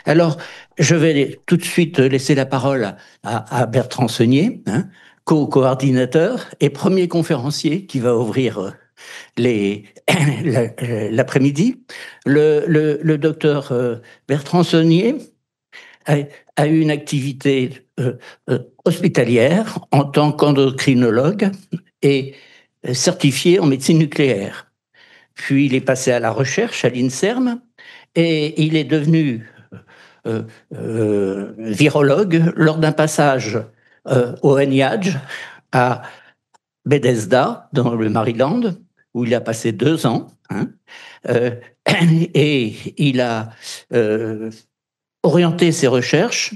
Alors, je vais tout de suite laisser la parole à Bertrand Saunier, hein, co-coordinateur et premier conférencier qui va ouvrir les l'après-midi. Le docteur Bertrand Saunier a, a eu une activité hospitalière en tant qu'endocrinologue et certifié en médecine nucléaire. Puis il est passé à la recherche à l'INSERM et il est devenu virologue lors d'un passage au NIH à Bethesda, dans le Maryland, où il a passé 2 ans. Et il a orienté ses recherches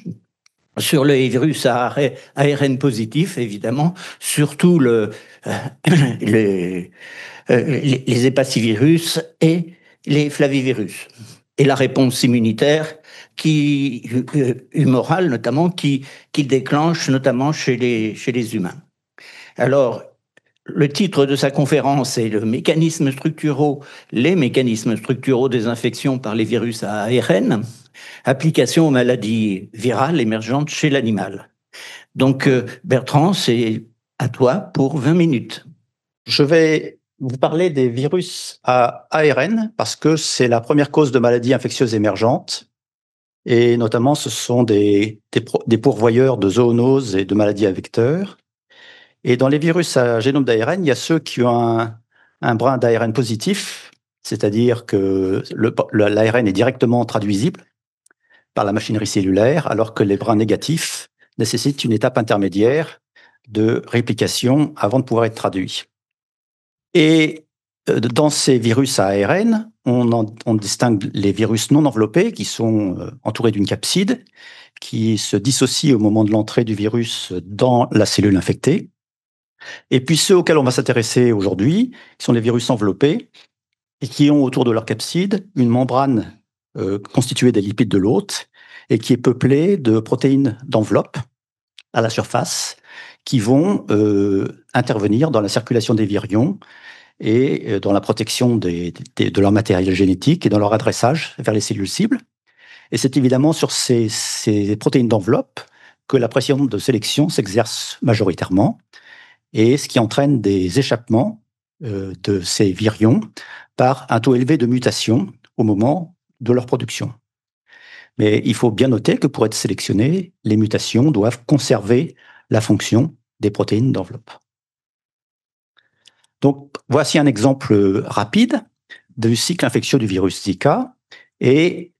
sur les virus à ARN positif, évidemment, surtout les hépacivirus et les flavivirus. Et la réponse immunitaire humorale notamment, qui déclenche notamment chez les humains. Alors, le titre de sa conférence est les mécanismes structuraux des infections par les virus à ARN, application aux maladies virales émergentes chez l'animal. Donc, Bertrand, c'est à toi pour 20 minutes. Je vais vous parler des virus à ARN parce que c'est la première cause de maladies infectieuses émergentes et notamment ce sont des pourvoyeurs de zoonoses et de maladies à vecteurs. Et dans les virus à génome d'ARN, il y a ceux qui ont un brin d'ARN positif, c'est-à-dire que l'ARN est directement traduisible par la machinerie cellulaire, alors que les brins négatifs nécessitent une étape intermédiaire de réplication avant de pouvoir être traduits. Et dans ces virus à ARN, on distingue les virus non enveloppés qui sont entourés d'une capside qui se dissocie au moment de l'entrée du virus dans la cellule infectée. Et puis ceux auxquels on va s'intéresser aujourd'hui, qui sont les virus enveloppés et qui ont autour de leur capside une membrane constituée des lipides de l'hôte et qui est peuplée de protéines d'enveloppe à la surface qui vont intervenir dans la circulation des virions et dans la protection de leur matériel génétique et dans leur adressage vers les cellules cibles. Et c'est évidemment sur ces protéines d'enveloppe que la pression de sélection s'exerce majoritairement, et ce qui entraîne des échappements de ces virions par un taux élevé de mutation au moment de leur production. Mais il faut bien noter que pour être sélectionnées, les mutations doivent conserver la fonction des protéines d'enveloppe. Donc, voici un exemple rapide du cycle infectieux du virus Zika. Et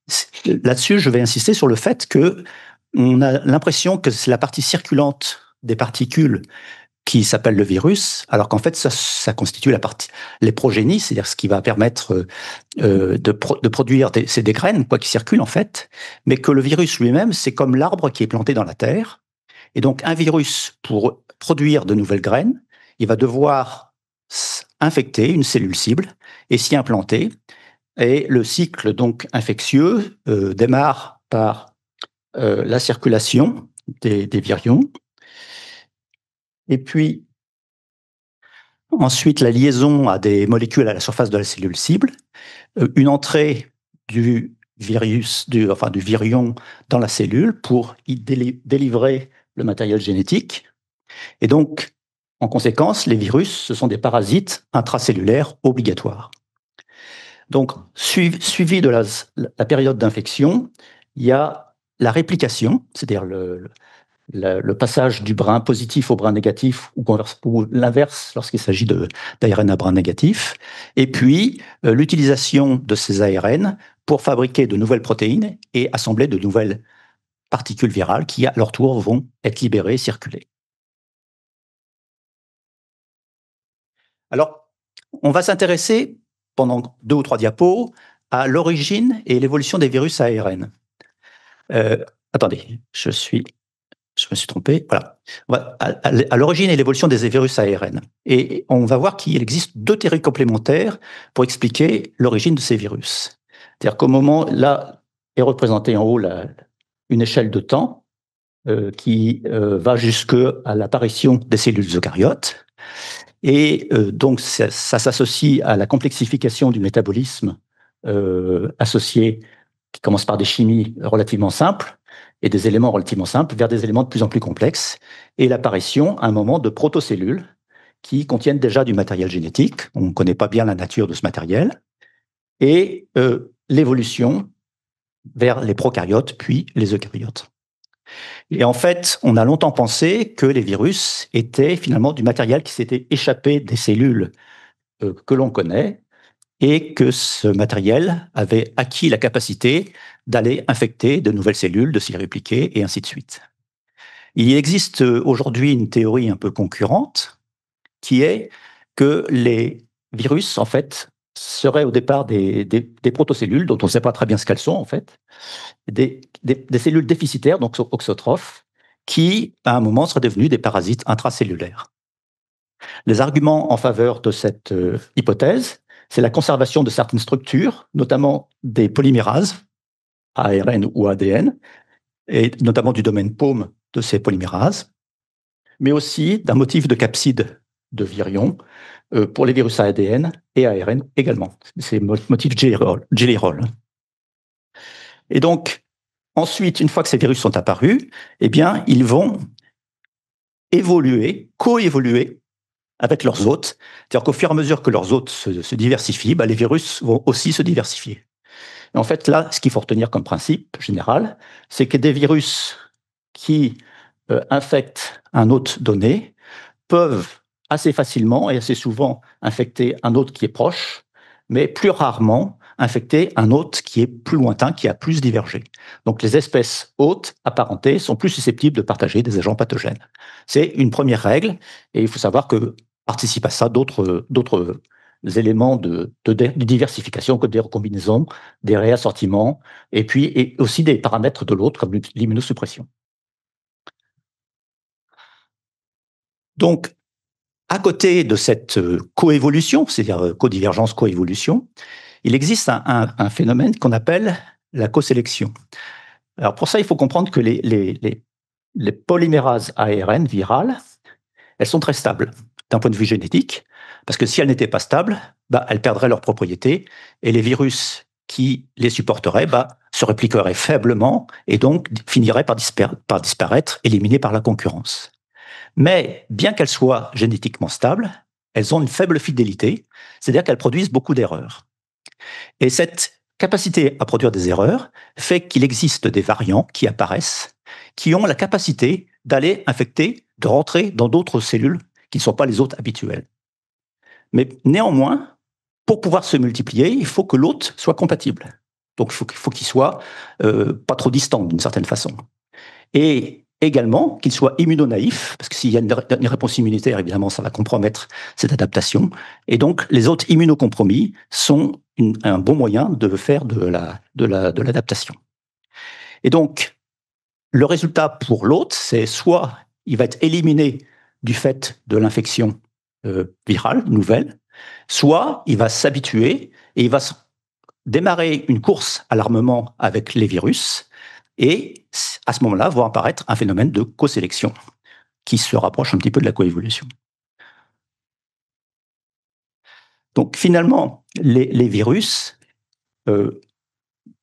là-dessus, je vais insister sur le fait qu'on a l'impression que c'est la partie circulante des particules qui s'appelle le virus, alors qu'en fait, ça constitue les progénies, c'est-à-dire ce qui va permettre de produire des graines, quoi, qui circulent en fait, mais que le virus lui-même, c'est comme l'arbre qui est planté dans la terre. Et donc, un virus, pour produire de nouvelles graines, il va devoir infecter une cellule cible et s'y implanter. Et le cycle donc infectieux démarre par la circulation des virions. Et puis, ensuite, la liaison à des molécules à la surface de la cellule cible, une entrée du virion dans la cellule pour y délivrer le matériel génétique. Et donc, en conséquence, les virus, ce sont des parasites intracellulaires obligatoires. Donc, suivi de la période d'infection, il y a la réplication, c'est-à-dire le passage du brin positif au brin négatif, ou l'inverse lorsqu'il s'agit d'ARN à brin négatif, et puis l'utilisation de ces ARN pour fabriquer de nouvelles protéines et assembler de nouvelles particules virales qui, à leur tour, vont être libérées et circuler. Alors, on va s'intéresser pendant 2 ou 3 diapos à l'origine et l'évolution des virus à ARN. Attendez, je me suis trompé. Voilà. À l'origine et l'évolution des virus à ARN. Et on va voir qu'il existe 2 théories complémentaires pour expliquer l'origine de ces virus. C'est-à-dire qu'au moment, là, est représentée en haut une échelle de temps qui va jusqu'à l'apparition des cellules eucaryotes. Et donc, ça s'associe à la complexification du métabolisme associé qui commencent par des chimies relativement simples et des éléments relativement simples vers des éléments de plus en plus complexes, et l'apparition à un moment de protocellules qui contiennent déjà du matériel génétique. On ne connaît pas bien la nature de ce matériel, et l'évolution vers les prokaryotes, puis les eucaryotes. Et en fait, on a longtemps pensé que les virus étaient finalement du matériel qui s'était échappé des cellules que l'on connaît, et que ce matériel avait acquis la capacité d'aller infecter de nouvelles cellules, de s'y répliquer, et ainsi de suite. Il existe aujourd'hui une théorie un peu concurrente, qui est que les virus, en fait, seraient au départ des protocellules, dont on ne sait pas très bien ce qu'elles sont, en fait, des cellules déficitaires, donc auxotrophes, qui, à un moment, seraient devenues des parasites intracellulaires. Les arguments en faveur de cette hypothèse, c'est la conservation de certaines structures, notamment des polymérases, ARN ou ADN, et notamment du domaine paume de ces polymérases, mais aussi d'un motif de capside de virion pour les virus ADN et ARN également. C'est motif Jelly Roll. Et donc, ensuite, une fois que ces virus sont apparus, eh bien, ils vont évoluer, coévoluer avec leurs hôtes. C'est-à-dire qu'au fur et à mesure que leurs hôtes se diversifient, les virus vont aussi se diversifier. Et en fait, là, ce qu'il faut retenir comme principe général, c'est que des virus qui infectent un hôte donné peuvent assez facilement et assez souvent infecter un hôte qui est proche, mais plus rarement infecter un hôte qui est plus lointain, qui a plus divergé. Donc les espèces hôtes apparentées sont plus susceptibles de partager des agents pathogènes. C'est une première règle, et il faut savoir que participent à ça d'autres éléments de diversification, comme des recombinaisons, des réassortiments, et aussi des paramètres de l'autre, comme l'immunosuppression. Donc, à côté de cette coévolution, c'est-à-dire codivergence, coévolution, il existe un phénomène qu'on appelle la cosélection. Alors pour ça, il faut comprendre que les polymérases ARN virales, elles sont très stables d'un point de vue génétique, parce que si elles n'étaient pas stables, elles perdraient leurs propriétés, et les virus qui les supporteraient se répliqueraient faiblement, et donc finiraient par disparaître, éliminés par la concurrence. Mais bien qu'elles soient génétiquement stables, elles ont une faible fidélité, c'est-à-dire qu'elles produisent beaucoup d'erreurs. Et cette capacité à produire des erreurs fait qu'il existe des variants qui apparaissent, qui ont la capacité d'aller infecter, de rentrer dans d'autres cellules qui ne sont pas les hôtes habituels. Mais néanmoins, pour pouvoir se multiplier, il faut que l'hôte soit compatible. Donc il faut qu'il soit pas trop distant d'une certaine façon. Et également qu'il soit immunonaïf, parce que s'il y a une réponse immunitaire, évidemment, ça va compromettre cette adaptation. Et donc, les hôtes immunocompromis sont un bon moyen de faire de l'adaptation. Et donc, le résultat pour l'hôte, c'est soit il va être éliminé du fait de l'infection virale nouvelle, soit il va s'habituer et il va démarrer une course à l'armement avec les virus, et à ce moment-là, va apparaître un phénomène de cosélection qui se rapproche un petit peu de la coévolution. Donc finalement, les virus,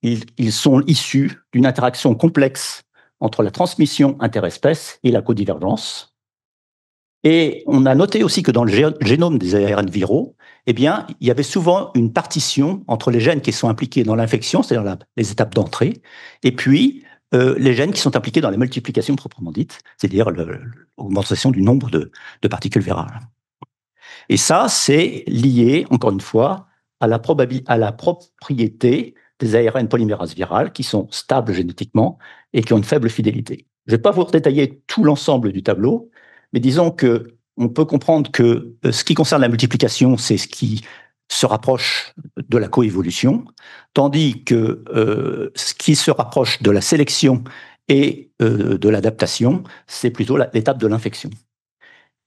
ils sont issus d'une interaction complexe entre la transmission interespèces et la codivergence. Et on a noté aussi que dans le génome des ARN viraux, il y avait souvent une partition entre les gènes qui sont impliqués dans l'infection, c'est-à-dire les étapes d'entrée, et puis les gènes qui sont impliqués dans la multiplication proprement dite, c'est-à-dire l'augmentation du nombre de particules virales. Et ça, c'est lié, encore une fois, à la propriété des ARN polymérases virales qui sont stables génétiquement et qui ont une faible fidélité. Je ne vais pas vous détailler tout l'ensemble du tableau, mais disons qu'on peut comprendre que ce qui concerne la multiplication, c'est ce qui se rapproche de la coévolution, tandis que ce qui se rapproche de la sélection et de l'adaptation, c'est plutôt l'étape de l'infection.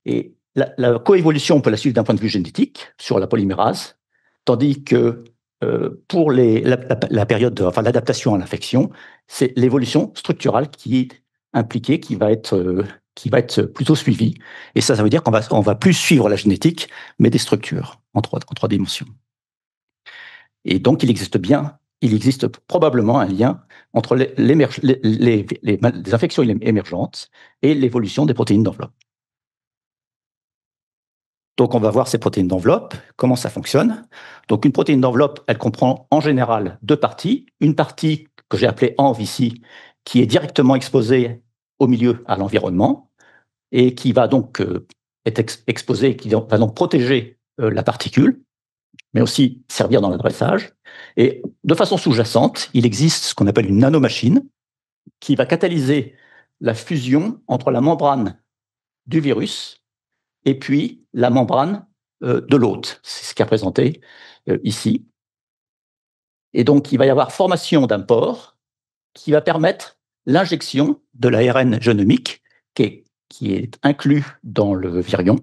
Et la coévolution, on peut la suivre d'un point de vue génétique sur la polymérase, tandis que pour la période, l'adaptation à l'infection, c'est l'évolution structurale qui est impliquée, qui va être plutôt suivie. Et ça veut dire qu'on va plus suivre la génétique, mais des structures en trois dimensions. Et donc, il existe bien il existe probablement un lien entre les infections émergentes et l'évolution des protéines d'enveloppe. Donc, on va voir ces protéines d'enveloppe, comment ça fonctionne. Donc, une protéine d'enveloppe, elle comprend en général deux parties. Une partie que j'ai appelée ENV ici, qui est directement exposée au milieu, à l'environnement, et qui va donc être exposée, qui va donc protéger la particule, mais aussi servir dans l'adressage. Et de façon sous-jacente, il existe ce qu'on appelle une nanomachine, qui va catalyser la fusion entre la membrane du virus et puis la membrane de l'hôte. C'est ce qui est représenté ici. Et donc, il va y avoir formation d'un pore qui va permettre l'injection de l'ARN génomique qui est inclus dans le virion.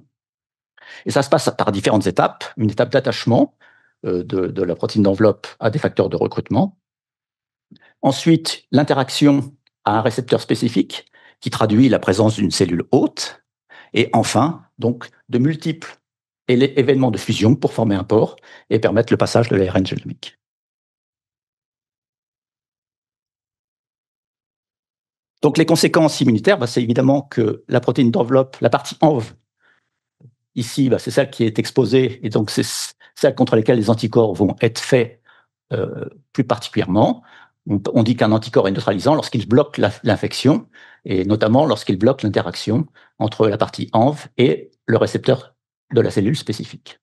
Et ça se passe par différentes étapes. Une étape d'attachement de la protéine d'enveloppe à des facteurs de recrutement. Ensuite, l'interaction à un récepteur spécifique qui traduit la présence d'une cellule hôte. Et enfin, donc, de multiples événements de fusion pour former un pore et permettre le passage de l'ARN génomique. Donc, les conséquences immunitaires, c'est évidemment que la protéine d'enveloppe, la partie ENV, ici, c'est celle qui est exposée, et donc c'est celle contre laquelle les anticorps vont être faits plus particulièrement. On dit qu'un anticorps est neutralisant lorsqu'il bloque l'infection, et notamment lorsqu'il bloque l'interaction entre la partie ENV et le récepteur de la cellule spécifique.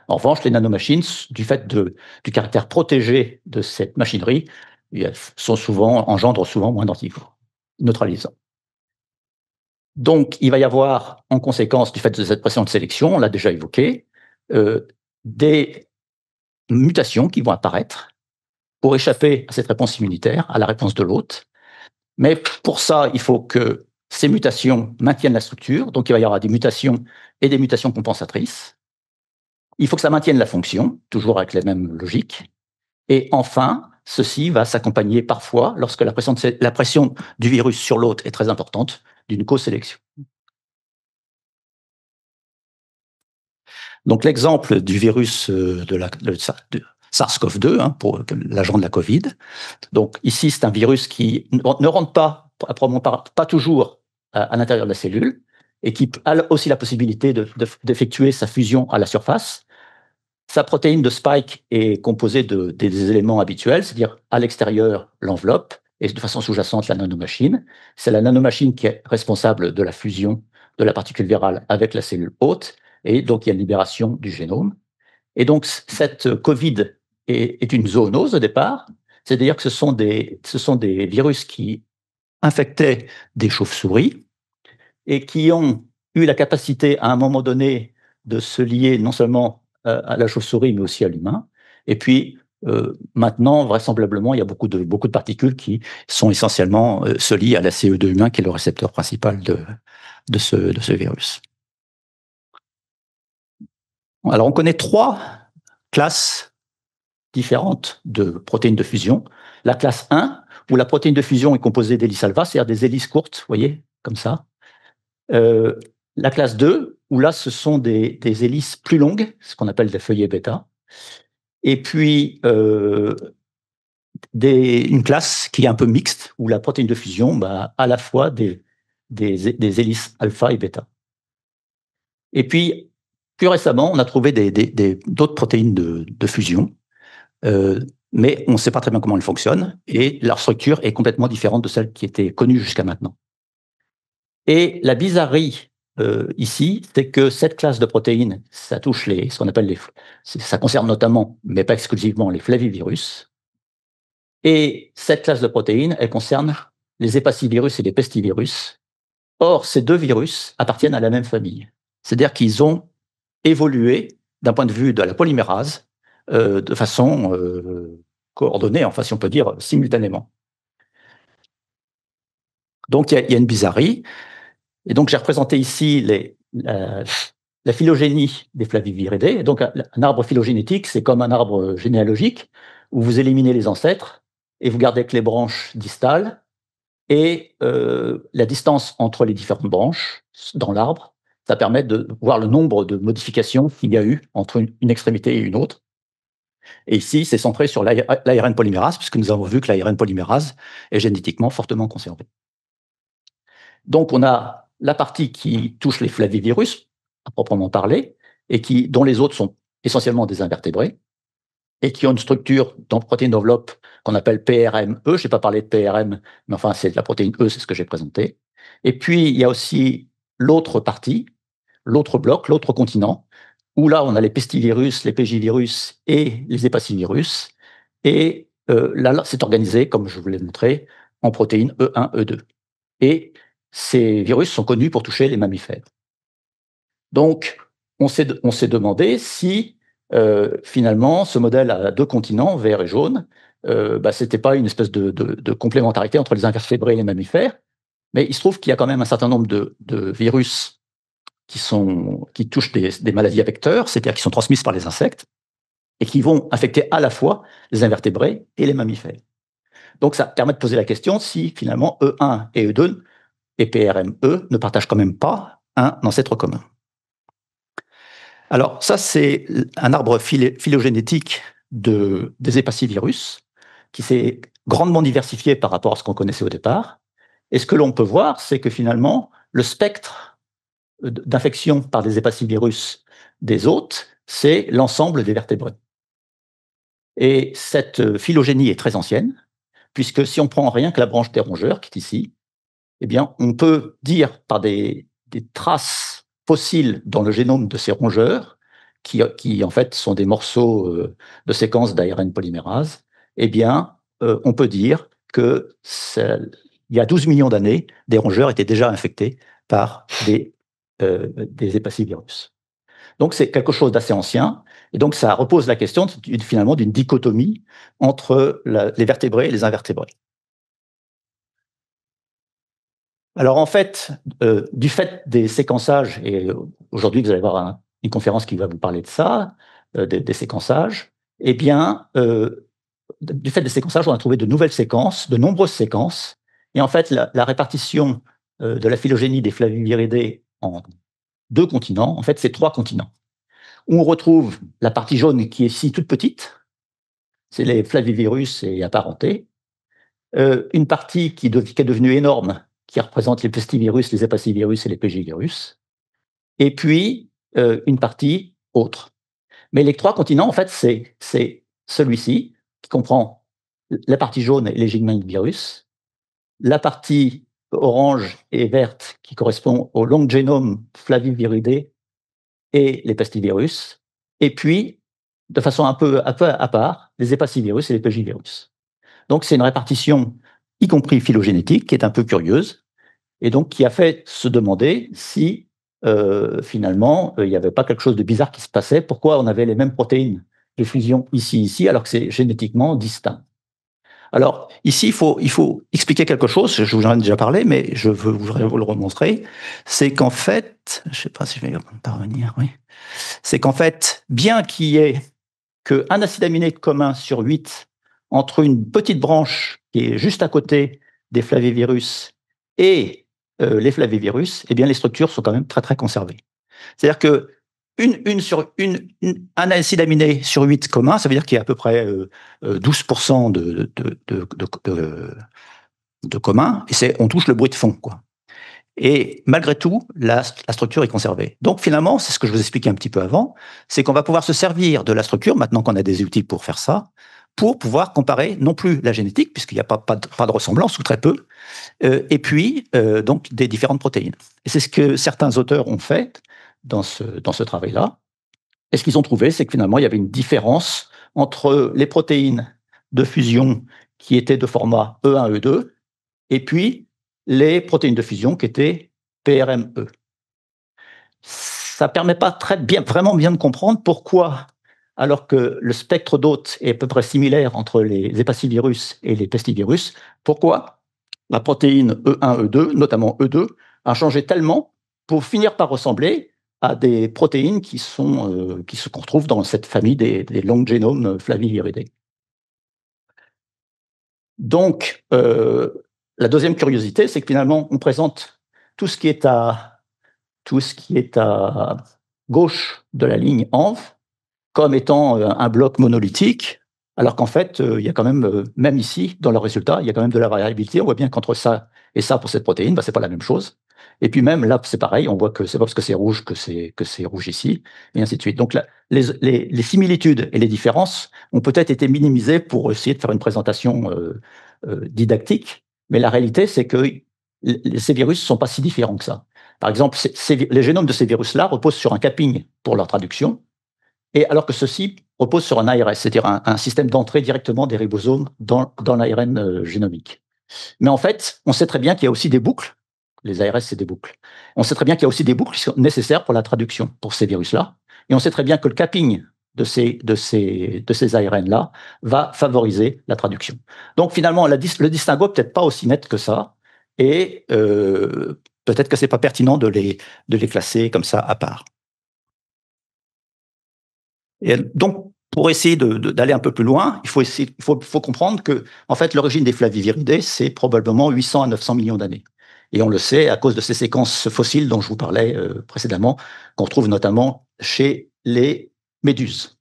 En revanche, les nanomachines, du fait du caractère protégé de cette machinerie, engendrent souvent moins d'anticorps neutralisants. Donc, il va y avoir, en conséquence du fait de cette pression de sélection, on l'a déjà évoqué, des mutations qui vont apparaître pour échapper à cette réponse immunitaire, à la réponse de l'hôte. Mais pour ça, il faut que ces mutations maintiennent la structure. Donc, il va y avoir des mutations et des mutations compensatrices. Il faut que ça maintienne la fonction, toujours avec les mêmes logiques. Et enfin, ceci va s'accompagner parfois, lorsque la pression du virus sur l'hôte est très importante, d'une co-sélection. Donc, l'exemple du virus de SARS-CoV-2, pour l'agent de la Covid. Donc, ici, c'est un virus qui ne rentre pas toujours à l'intérieur de la cellule et qui a aussi la possibilité d'effectuer sa fusion à la surface. Sa protéine de spike est composée des éléments habituels, c'est-à-dire à l'extérieur, l'enveloppe, et de façon sous-jacente, la nanomachine. C'est la nanomachine qui est responsable de la fusion de la particule virale avec la cellule hôte, et donc il y a une libération du génome. Et donc, cette Covid est une zoonose au départ, c'est-à-dire que ce sont des virus qui infectaient des chauves-souris et qui ont eu la capacité, à un moment donné, de se lier non seulement à la chauve-souris, mais aussi à l'humain. Et puis, maintenant, vraisemblablement, il y a beaucoup de particules qui sont essentiellement se lient à la CE2 humain, qui est le récepteur principal de ce virus. Alors, on connaît 3 classes différentes de protéines de fusion. La classe 1, où la protéine de fusion est composée d'hélices alpha, c'est-à-dire des hélices courtes, vous voyez, comme ça. La classe 2, où là, ce sont des hélices plus longues, ce qu'on appelle des feuillets bêta. Et puis, une classe qui est un peu mixte, où la protéine de fusion a à la fois des hélices alpha et bêta. Et puis, plus récemment, on a trouvé d'autres protéines de fusion, mais on ne sait pas très bien comment elles fonctionnent, et leur structure est complètement différente de celle qui était connue jusqu'à maintenant. Et la bizarrerie ici, c'est que cette classe de protéines, ça touche ce qu'on appelle ça concerne notamment, mais pas exclusivement, les flavivirus. Et cette classe de protéines, elle concerne les hépacivirus et les pestivirus. Or, ces 2 virus appartiennent à la même famille. C'est-à-dire qu'ils ont évolué d'un point de vue de la polymérase de façon coordonnée, enfin, si on peut dire, simultanément. Donc, il y a une bizarrerie. Et donc, j'ai représenté ici la phylogénie des flaviviridés. Donc, un arbre phylogénétique, c'est comme un arbre généalogique où vous éliminez les ancêtres et vous gardez que les branches distales et la distance entre les différentes branches dans l'arbre, ça permet de voir le nombre de modifications qu'il y a eu entre une extrémité et une autre. Et ici, c'est centré sur l'ARN polymérase, puisque nous avons vu que l'ARN polymérase est génétiquement fortement conservé. Donc, on a la partie qui touche les flavivirus, à proprement parler, et dont les autres sont essentiellement des invertébrés, et qui ont une structure dans protéine d'enveloppe qu'on appelle PRME. Je n'ai pas parlé de PRM, mais enfin, c'est de la protéine E, c'est ce que j'ai présenté. Et puis, il y a aussi l'autre partie, l'autre bloc, l'autre continent, où là, on a les pestivirus, les PJ-virus et les hépacivirus. Et là, c'est organisé, comme je vous l'ai montré, en protéines E1, E2. Et ces virus sont connus pour toucher les mammifères. Donc, on s'est demandé si, finalement, ce modèle à deux continents, vert et jaune, ce n'était pas une espèce de complémentarité entre les invertébrés et les mammifères. Mais il se trouve qu'il y a quand même un certain nombre de virus qui touchent des maladies à vecteurs, c'est-à-dire qui sont transmises par les insectes, et qui vont affecter à la fois les invertébrés et les mammifères. Donc, ça permet de poser la question si, finalement, E1 et E2 et PRME ne partagent quand même pas un ancêtre commun. Alors, ça, c'est un arbre phylogénétique des hépacivirus qui s'est grandement diversifié par rapport à ce qu'on connaissait au départ. Et ce que l'on peut voir, c'est que finalement, le spectre d'infection par des hépacivirus des hôtes, c'est l'ensemble des vertébrés. Et cette phylogénie est très ancienne, puisque si on prend rien que la branche des rongeurs, qui est ici, eh bien, on peut dire par des traces fossiles dans le génome de ces rongeurs, qui en fait sont des morceaux de séquences d'ARN polymérase, eh bien, on peut dire que il y a 12 millions d'années, des rongeurs étaient déjà infectés par des hépacivirus. Donc, c'est quelque chose d'assez ancien, et donc ça repose la question finalement d'une dichotomie entre les vertébrés et les invertébrés. Alors en fait, du fait des séquençages, et aujourd'hui vous allez voir une conférence qui va vous parler de ça, des séquençages, eh bien, du fait des séquençages, on a trouvé de nouvelles séquences, de nombreuses séquences, et en fait, la répartition de la phylogénie des flaviviridés en deux continents, en fait, c'est trois continents, où on retrouve la partie jaune qui est ici toute petite, c'est les flavivirus et apparentés, une partie qui est devenue énorme, qui représente les pestivirus, les hépacivirus et les PJ-virus, et puis une partie autre. Mais les trois continents, en fait, c'est celui-ci, qui comprend la partie jaune et les gigmavirus, la partie orange et verte, qui correspond au long génome flaviviridé et les pestivirus, et puis, de façon un peu à part, les hépacivirus et les PJ-virus. Donc, c'est une répartition, y compris phylogénétique, qui est un peu curieuse, et donc qui a fait se demander si, finalement, il n'y avait pas quelque chose de bizarre qui se passait, pourquoi on avait les mêmes protéines de fusion ici, alors que c'est génétiquement distinct. Alors, ici, il faut expliquer quelque chose, je vous en ai déjà parlé, mais je voudrais vous le remontrer, c'est qu'en fait, je ne sais pas si je vais parvenir, oui, c'est qu'en fait, bien qu'il y ait qu'un acide aminé commun sur 8 entre une petite branche qui est juste à côté des flavivirus et les flavivirus, eh bien, les structures sont quand même très, très conservées. C'est-à-dire que un acide aminé sur 8 commun, ça veut dire qu'il y a à peu près 12% de commun, et on touche le bruit de fond, quoi. Et malgré tout, la structure est conservée. Donc finalement, c'est ce que je vous expliquais un petit peu avant, c'est qu'on va pouvoir se servir de la structure, maintenant qu'on a des outils pour faire ça, pour pouvoir comparer non plus la génétique, puisqu'il n'y a pas de ressemblance, ou très peu, et puis donc des différentes protéines. Et c'est ce que certains auteurs ont fait dans ce travail-là. Et ce qu'ils ont trouvé, c'est que finalement, il y avait une différence entre les protéines de fusion qui étaient de format E1, E2, et puis les protéines de fusion qui étaient PRME. Ça ne permet pas vraiment bien de comprendre pourquoi, alors que le spectre d'hôtes est à peu près similaire entre les hépacivirus et les pestivirus, pourquoi la protéine E1, E2, notamment E2, a changé tellement pour finir par ressembler à des protéines qui se retrouvent dans cette famille des longs génomes flaviviridés. Donc, la deuxième curiosité, c'est que finalement, on présente tout ce qui est à gauche de la ligne ANV, comme étant un bloc monolithique, alors qu'en fait, il y a quand même ici, dans le résultat, il y a quand même de la variabilité. On voit bien qu'entre ça et ça, pour cette protéine, c'est pas la même chose. Et puis même là, c'est pareil, on voit que c'est pas parce que c'est rouge que c'est rouge ici, et ainsi de suite. Donc là, les similitudes et les différences ont peut-être été minimisées pour essayer de faire une présentation didactique, mais la réalité, c'est que ces virus ne sont pas si différents que ça. Par exemple, les génomes de ces virus-là reposent sur un capping pour leur traduction, et alors que ceci repose sur un ARS, c'est-à-dire un système d'entrée directement des ribosomes dans l'ARN génomique. Mais en fait, on sait très bien qu'il y a aussi des boucles. Les ARS, c'est des boucles. On sait très bien qu'il y a aussi des boucles qui sont nécessaires pour la traduction, pour ces virus-là. Et on sait très bien que le capping de ces ARN-là va favoriser la traduction. Donc finalement, le distinguo n'est peut-être pas aussi net que ça. Et peut-être que ce n'est pas pertinent de les classer comme ça à part. Et donc, pour essayer d'aller un peu plus loin, il faut comprendre que, en fait, l'origine des Flaviviridés, c'est probablement 800 à 900 millions d'années. Et on le sait à cause de ces séquences fossiles dont je vous parlais précédemment, qu'on retrouve notamment chez les méduses.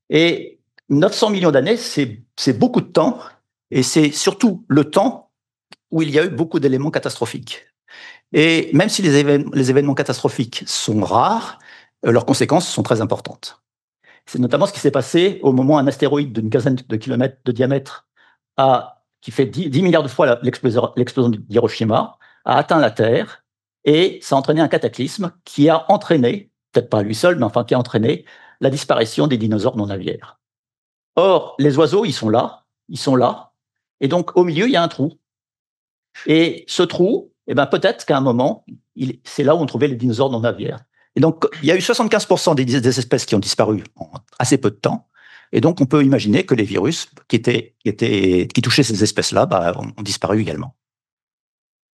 Et 900 millions d'années, c'est beaucoup de temps, et c'est surtout le temps où il y a eu beaucoup d'éléments catastrophiques. Et même si les événements catastrophiques sont rares, leurs conséquences sont très importantes. C'est notamment ce qui s'est passé au moment où un astéroïde d'une quinzaine de kilomètres de diamètre, qui fait 10 milliards de fois l'explosion d'Hiroshima, a atteint la Terre, et ça a entraîné un cataclysme qui a entraîné, peut-être pas lui seul, mais enfin qui a entraîné la disparition des dinosaures non aviaires. Or, les oiseaux, ils sont là, et donc au milieu, il y a un trou. Et ce trou, peut-être qu'à un moment, c'est là où on trouvait les dinosaures non aviaires. Et donc, il y a eu 75% des espèces qui ont disparu en assez peu de temps. Et donc, on peut imaginer que les virus qui touchaient ces espèces-là ont disparu également.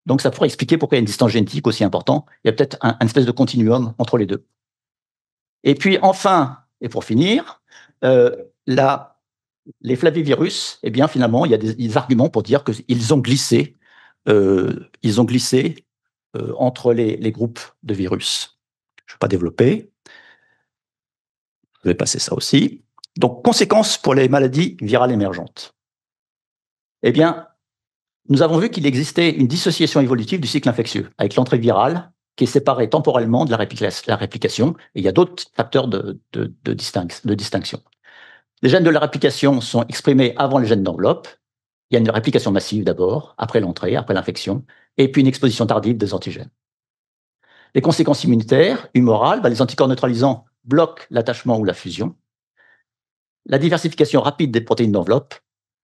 Donc, ça pourrait expliquer pourquoi il y a une distance génétique aussi importante. Il y a peut-être une espèce de continuum entre les deux. Et puis, enfin, et pour finir, les flavivirus, finalement, il y a des arguments pour dire qu'ils ont glissé entre les groupes de virus. Je ne vais pas développer. Je vais passer ça aussi. Donc, conséquences pour les maladies virales émergentes. Nous avons vu qu'il existait une dissociation évolutive du cycle infectieux, avec l'entrée virale qui est séparée temporellement de la réplication, et il y a d'autres facteurs de distinction. Les gènes de la réplication sont exprimés avant les gènes d'enveloppe. Il y a une réplication massive d'abord, après l'entrée, après l'infection, et puis une exposition tardive des antigènes. Les conséquences immunitaires, humorales, les anticorps neutralisants bloquent l'attachement ou la fusion. La diversification rapide des protéines d'enveloppe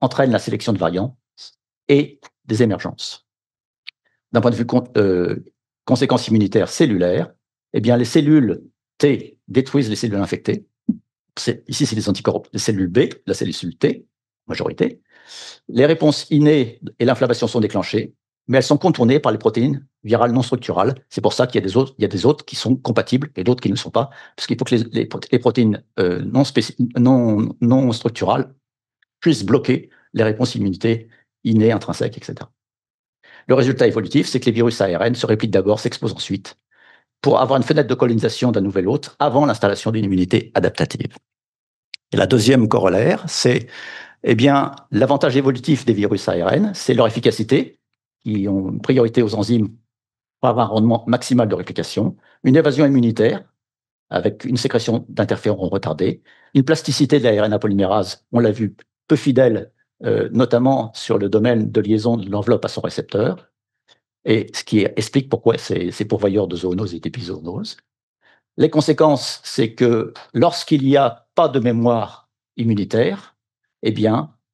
entraîne la sélection de variants et des émergences. D'un point de vue conséquences immunitaires cellulaires, les cellules T détruisent les cellules infectées. Ici, c'est les anticorps des cellules B, la cellule T, majorité. Les réponses innées et l'inflammation sont déclenchées, mais elles sont contournées par les protéines virales non structurales. C'est pour ça qu'il y a des autres qui sont compatibles et d'autres qui ne le sont pas, parce qu'il faut que les protéines non structurales puissent bloquer les réponses immunité innées, intrinsèques, etc. Le résultat évolutif, c'est que les virus ARN se répliquent d'abord, s'exposent ensuite, pour avoir une fenêtre de colonisation d'un nouvel hôte avant l'installation d'une immunité adaptative. Et la deuxième corollaire, c'est l'avantage évolutif des virus ARN, c'est leur efficacité, qui ont une priorité aux enzymes pour avoir un rendement maximal de réplication, une évasion immunitaire, avec une sécrétion d'interférons retardés, une plasticité de l'ARN à polymérase, on l'a vu, peu fidèle, notamment sur le domaine de liaison de l'enveloppe à son récepteur, et ce qui explique pourquoi ces pourvoyeurs de zoonoses et d'épizoonoses. Les conséquences, c'est que lorsqu'il n'y a pas de mémoire immunitaire,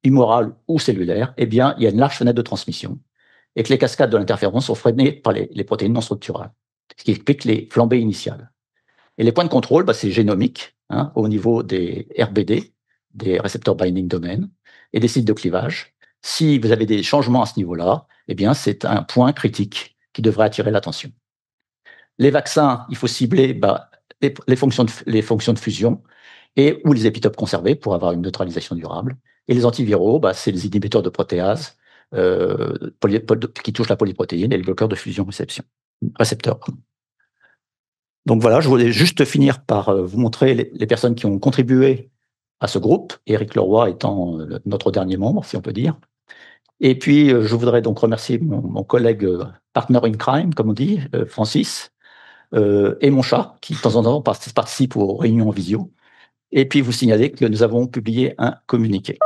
humorale ou cellulaire, il y a une large fenêtre de transmission et que les cascades de l'interféron sont freinées par les protéines non structurales, ce qui explique les flambées initiales. Et les points de contrôle, c'est génomique, au niveau des RBD, des récepteurs binding domain, et des sites de clivage. Si vous avez des changements à ce niveau-là, c'est un point critique qui devrait attirer l'attention. Les vaccins, il faut cibler les fonctions de fusion ou les épitopes conservés pour avoir une neutralisation durable. Et les antiviraux, c'est les inhibiteurs de protéase qui touchent la polyprotéine et les bloqueurs de fusion récepteur. Donc voilà, je voulais juste finir par vous montrer les personnes qui ont contribué à ce groupe, Éric Leroy étant notre dernier membre, si on peut dire. Et puis, je voudrais donc remercier mon collègue partner in crime, comme on dit, Francis, et mon chat, qui de temps en temps participe aux réunions en visio. Et puis vous signaler que nous avons publié un communiqué.